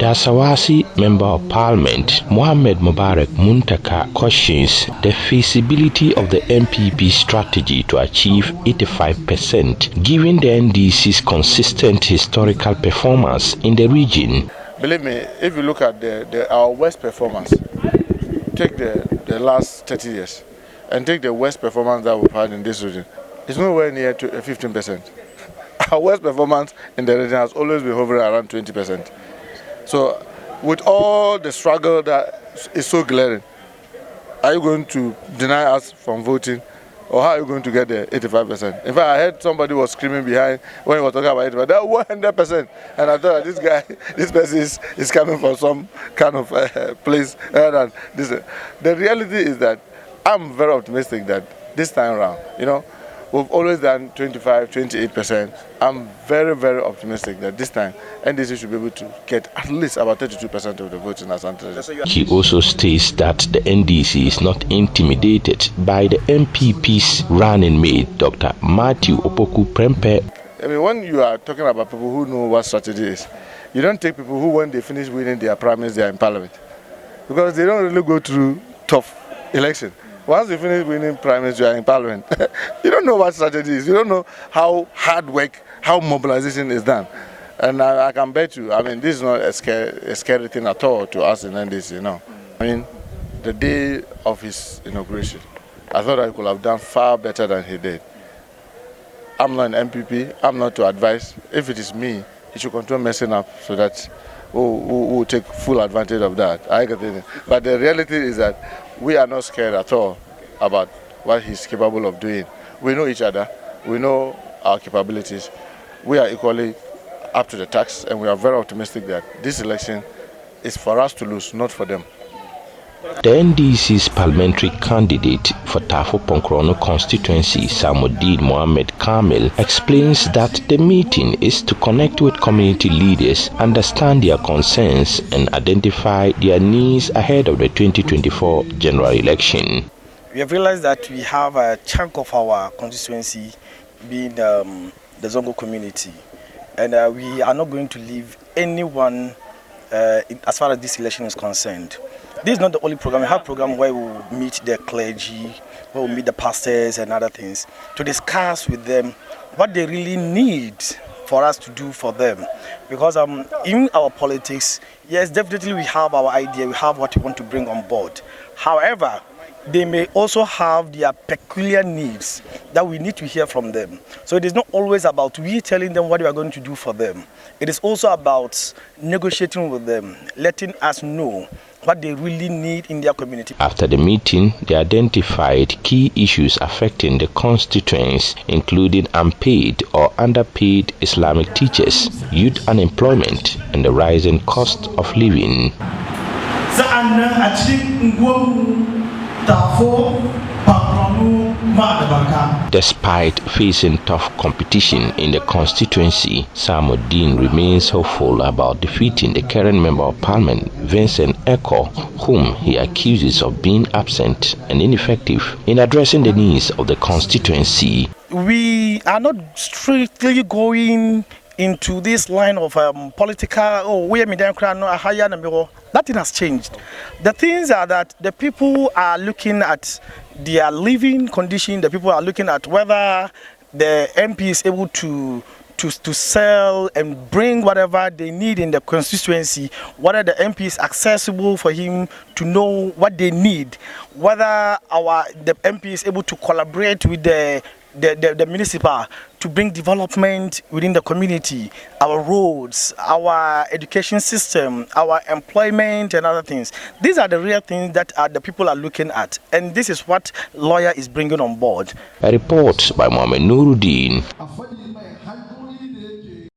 The Asawasi Member of Parliament, Mohammed Mubarak Muntaka, questions the feasibility of the NPP strategy to achieve 85%, given the NDC's consistent historical performance in the region. Believe me, if you look at our worst performance, take the last 30 years, and take the worst performance that we've had in this region, it's nowhere near to 15%. Our worst performance in the region has always been hovering around 20%. So, with all the struggle that is so glaring, are you going to deny us from voting, or how are you going to get the 85%? In fact, I heard somebody was screaming behind when he was talking about 85%. That 100%, and I thought this person is coming from some kind of place rather than this. The reality is that I'm very optimistic that this time around, we've always done 25, 28%. I'm very, very optimistic that this time NDC should be able to get at least about 32% of the votes in Ashanti Region. He also states that the NDC is not intimidated by the NPP's running mate, Dr. Matthew Opoku Prempeh. I mean, when you are talking about people who know what strategy is, you don't take people who, when they finish winning their primaries, they are in parliament. Because they don't really go through tough election. Once you finish winning primaries, you are in parliament. You don't know what strategy is. You don't know how hard work, how mobilization is done. And I can bet you, I mean, this is not a scary thing at all to us in NDC, I mean, the day of his inauguration, I thought I could have done far better than he did. I'm not an MPP. I'm not to advise. If it is me, he should continue messing up so that we'll take full advantage of that. But the reality is that we are not scared at all about what he's capable of doing. We know each other. We know our capabilities. We are equally up to the task, and we are very optimistic that this election is for us to lose, not for them. The NDC's parliamentary candidate for Tafo Ponkrono constituency, Samudeen Mohammed Kamil, explains that the meeting is to connect with community leaders, understand their concerns, and identify their needs ahead of the 2024 general election. We have realized that we have a chunk of our constituency being the Zongo community, and we are not going to leave anyone as far as this election is concerned. This is not the only program. We have a program where we will meet the clergy, where we meet the pastors and other things, to discuss with them what they really need for us to do for them. Because in our politics, yes, definitely we have our idea, we have what we want to bring on board. However, they may also have their peculiar needs that we need to hear from them. So it is not always about we telling them what we are going to do for them. It is also about negotiating with them, letting us know what they really need in their community. After the meeting, they identified key issues affecting the constituents, including unpaid or underpaid Islamic teachers, youth unemployment, and the rising cost of living. Despite facing tough competition in the constituency, Samudeen remains hopeful about defeating the current Member of Parliament, Vincent Eko, whom he accuses of being absent and ineffective in addressing the needs of the constituency. We are not strictly going into this line of political, that thing has changed. The things are that the people are looking at their living condition, the people are looking at whether the MP is able to sell and bring whatever they need in the constituency, whether the MP is accessible for him to know what they need, whether the MP is able to collaborate with the municipal to bring development within the community, our roads, our education system, our employment and other things. These are the real things that the people are looking at, and this is what lawyer is bringing on board. A report by Mohammed Nurudeen.